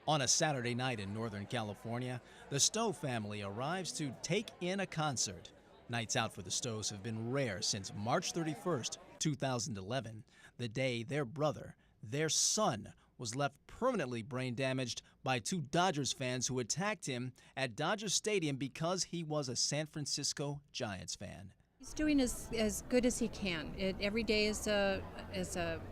On a Saturday night in Northern California, the Stowe family arrives to take in a concert. Nights out for the Stowes have been rare since March 31st, 2011, the day their brother, their son, was left permanently brain damaged by two Dodgers fans who attacked him at Dodger Stadium because he was a San Francisco Giants fan. He's doing as good as he can. Every day is a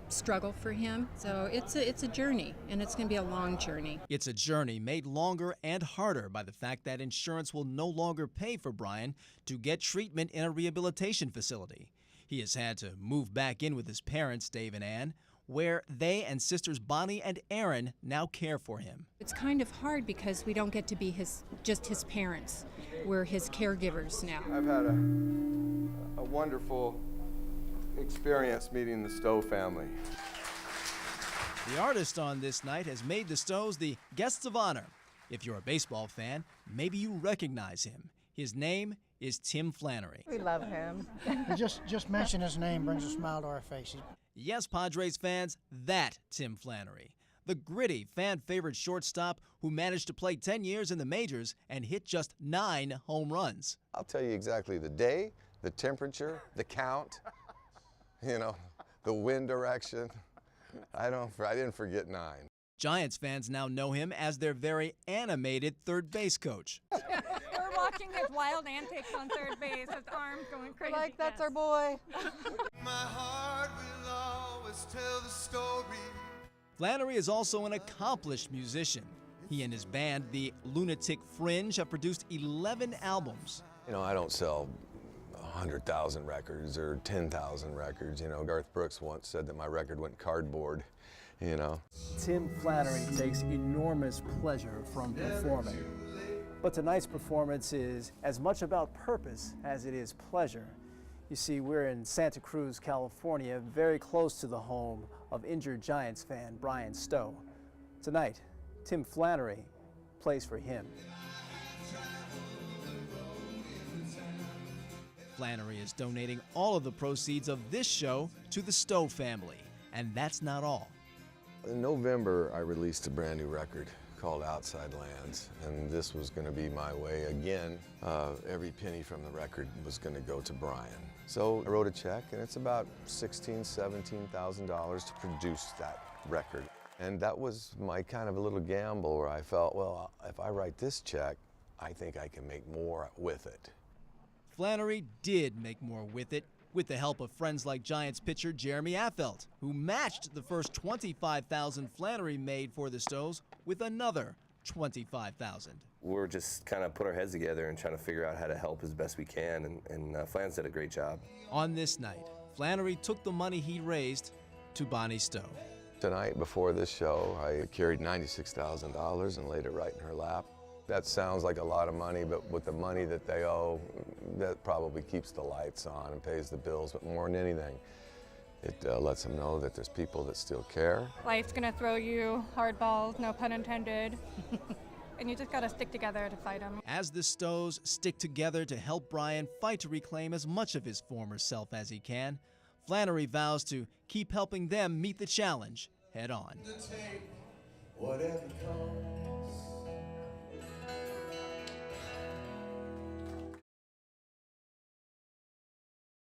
struggle for him. So it's a journey, and it's going to be a long journey. It's a journey made longer and harder by the fact that insurance will no longer pay for Brian to get treatment in a rehabilitation facility. He has had to move back in with his parents, Dave and Ann, where they and sisters Bonnie and Aaron now care for him. It's kind of hard because we don't get to be just his parents. We're his caregivers now. I've had a wonderful experience meeting the Stowe family. The artist on this night has made the Stowes the guests of honor. If you're a baseball fan, maybe you recognize him. His name is Tim Flannery. We love him. just mention his name brings a smile to our faces. Yes, Padres fans, that Tim Flannery. The gritty, fan-favorite shortstop who managed to play 10 years in the majors and hit just 9 home runs. I'll tell you exactly the day, the temperature, the count, the wind direction. I didn't forget 9. Giants fans now know him as their very animated third base coach. We're watching his wild antics on third base, his arms going crazy. Like, that's our boy. My heart will always tell the story. Flannery is also an accomplished musician. He and his band, the Lunatic Fringe, have produced 11 albums. I don't sell 100,000 records or 10,000 records. Garth Brooks once said that my record went cardboard, Tim Flannery takes enormous pleasure from performing. But tonight's performance is as much about purpose as it is pleasure. You see, we're in Santa Cruz, California, very close to the home of injured Giants fan Brian Stowe. Tonight, Tim Flannery plays for him. Flannery is donating all of the proceeds of this show to the Stowe family. And that's not all. In November, I released a brand new record called Outside Lands, and this was going to be my way again. Every penny from the record was going to go to Brian. So I wrote a check, and it's about $16,000, $17,000 to produce that record. And that was my kind of a little gamble where I felt, well, if I write this check, I think I can make more with it. Flannery did make more with it, with the help of friends like Giants pitcher Jeremy Affeldt, who matched the first $25,000 Flannery made for the Stowes with another $25,000. We're just kind of put our heads together and trying to figure out how to help as best we can, and Flans did a great job. On this night, Flannery took the money he raised to Bonnie Stowe. Tonight, before this show, I carried $96,000 and laid it right in her lap. That sounds like a lot of money, but with the money that they owe, that probably keeps the lights on and pays the bills. But more than anything, it lets them know that there's people that still care. Life's gonna throw you hardballs, no pun intended. And you just gotta stick together to fight them. As the Stowes stick together to help Brian fight to reclaim as much of his former self as he can, Flannery vows to keep helping them meet the challenge head on. Whatever comes.